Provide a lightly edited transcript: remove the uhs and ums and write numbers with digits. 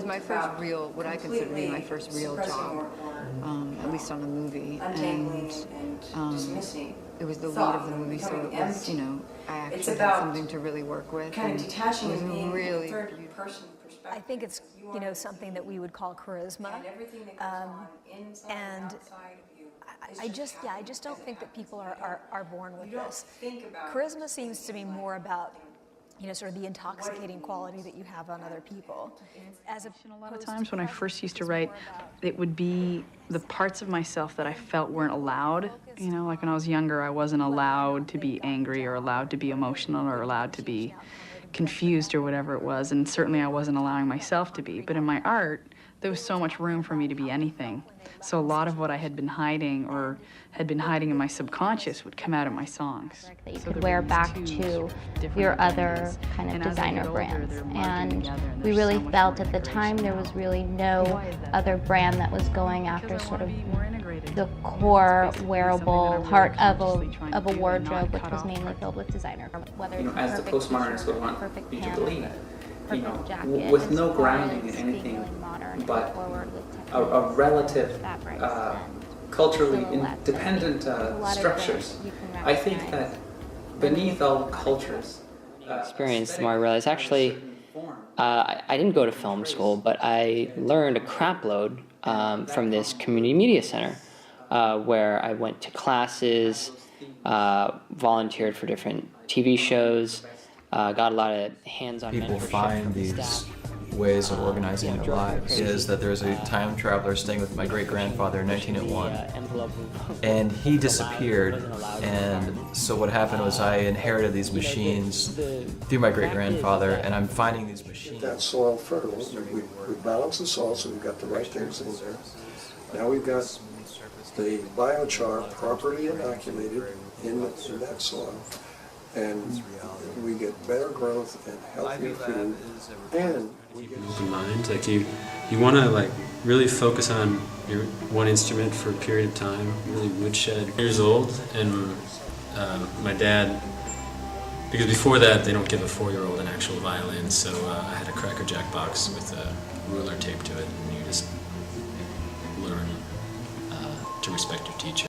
was my first real, what I consider to be my first real job, at least on a movie, and it was the lead of the movie, so it was, you know, I actually had something to really work with, and it was really beautiful. I think it's, you know, something that we would call charisma, and I just don't think that people are born with this. Charisma seems to be more about, you know, sort of the intoxicating quality that you have on other people. A lot of times when I first used to write, it would be the parts of myself that I felt weren't allowed. You know, like when I was younger, I wasn't allowed to be angry or allowed to be emotional or allowed to be confused or whatever it was, and certainly I wasn't allowing myself to be. But in my art, there was so much room for me to be anything. So a lot of what I had been hiding or had been hiding in my subconscious would come out in my songs. That you could wear back to your other kind of designer brands. And we really felt at the time there was really no other brand that was going after sort of the core wearable part of a wardrobe, which was mainly filled with designer. Whether You know, as the postmodernists would want perfect you to pants, believe, you know, jacket, with no as grounding well in as anything being modern, but forward with a relative, fabrics culturally silhouettes independent and a lot of structures. things you can I think recognize. that beneath all cultures, Experience, the more I realized actually I didn't go to film school, but I learned a crap load from this community media center where I went to classes, volunteered for different TV shows, got a lot of hands-on People mentorship find from the these staff. ways of organizing their drove me lives. crazy. Is that there's a time traveler staying with my great-grandfather in 1901, Envelope and he disappeared, and so what happened was I inherited these machines through my great-grandfather, and I'm finding these machines. That soil fertile. We balance the soil so we've got the right things in there. Now we've got the biochar properly inoculated in that soil, and we get better growth and healthier food, and we get open mind. Like you want to like really focus on your one instrument for a period of time. Really woodshed. Years old, and my dad, because before that they don't give a 4-year-old an actual violin, so I had a Cracker Jack box with a ruler taped to it, and you just learn to respect your teacher.